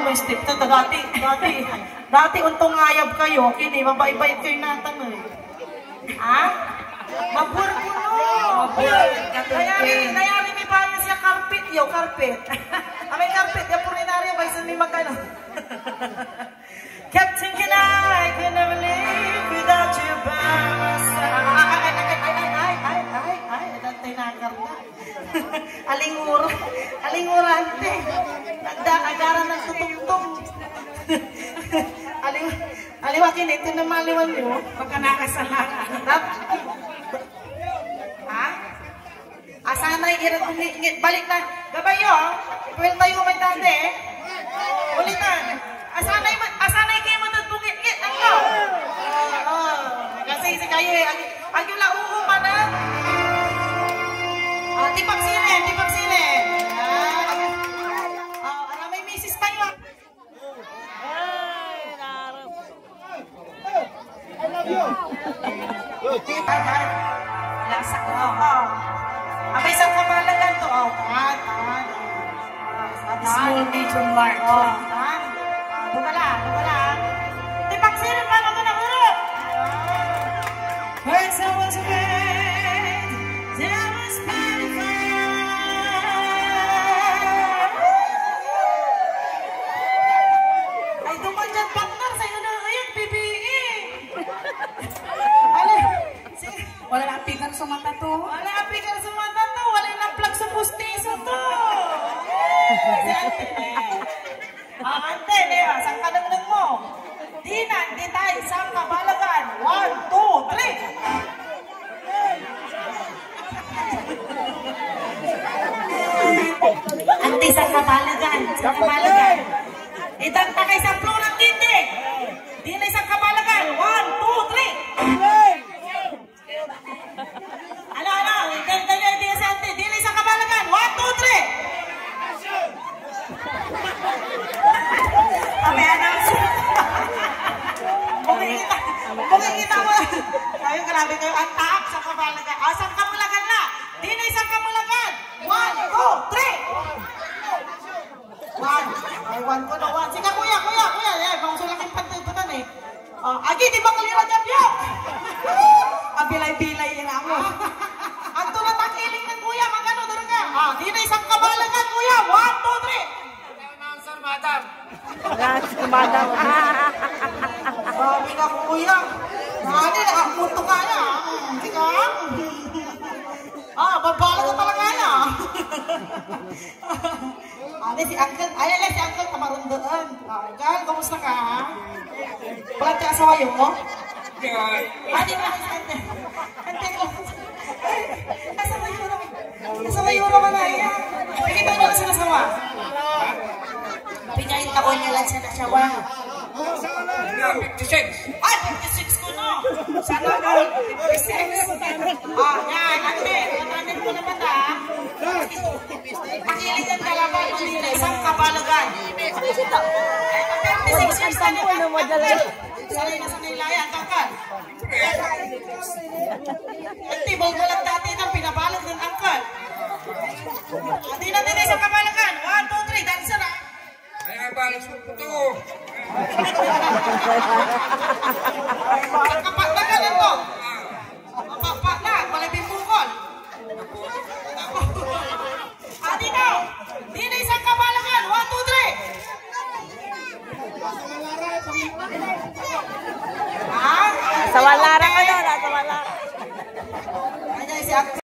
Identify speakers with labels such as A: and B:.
A: may step na dati untong ayab kayo, kini mabait-bait kayo natang eh. Ha? Mabur ko no. Kaya rin may bayo siya carpet, yo, carpet. May carpet, ya purinaryo, may sun may magano. Kept thinking I could never live without you by my side. Ay, dantay na karta. Alingurante. Nagda-agaran ng tutungtong. Aliwakin, ito na maliwan nyo. Pagka nakasalanan. Ha? Asanay, ingit, balik na. Gabayo, ipawil tayo may tande. Ulitan. Asanay kayo matutbukit. Ano? Kasi kayo eh. Ang yung lauuman na. Tipak silin. May misis tayo.
B: I love you.
A: Lasa ko. May isang kapalagan to.
B: Small, medium, large.
A: Bukala. Tipak silin pa naman ang urok. When someone's away, there was ay, duman dyan, partner. Sa'yo na ngayon, PPE.
B: Wala na apikan sa mata to.
A: Wala na plug sa pustiso to. Ante, Lea, saan ka nagdag mo? Di tayo, isang kabalagan. 1, 2, 3. Ante, isang kabalagan. Itang takay sa flow ng tindig. Di na isang kabalagan. 1, 2, 3. Ano, ganda niya idea sa ante. Di na isang kabalagan. 1, 2, 3. Kami announce. Pumikita mo. Tayo, grabe kayo. Ang taak sa kabalagan. Isang kabalagan na. Di na isang kabalagan. 1, 2, 3. 1. Ay, 1 ko na 1. Sige, kuya. Yan, mausulakin pantay-putan eh. Agi, di ba kalira dyan yun? Kabilay-bilay yun ako. Ang tulad ang kiling ng kuya, magano doon ka? Di na isang kabalagan, kuya. 1, 2, 3.
B: Madam.
A: Sabi ka, kuya. Nani, nakapunto ka na. Sige. Babala ka talaga na. Si Uncle, si Uncle tamarundaan. Uncle, kamusta ka? Walang tiyak sa wayo mo? Di ba? Ante ko. Nasa mayuro ka na yan. Pakita nyo lang sila sawa. Pinyahin ako niya lang siya na sawa.
B: 56.
A: Ay, 56 ko no. Sana all, 56. Yan, ante. Patanin ko naman pakilig ang kalaban mo nila, isang kabalagan. 56 years na nila. Sanay na sanay layan, tangkal. Tibol ko lang dati ng pinabalag ng angkal. Di natin isang kabalagan. 1, 2, 3, dahil sana.
B: Ay, balas mo ito.
A: Kapatagalan to. Kapatag, malibing bukol. Dito. Di na isang kabalagan. 1, 2, 3.
C: Sa walarang ano, sa walarang.
A: Kanya si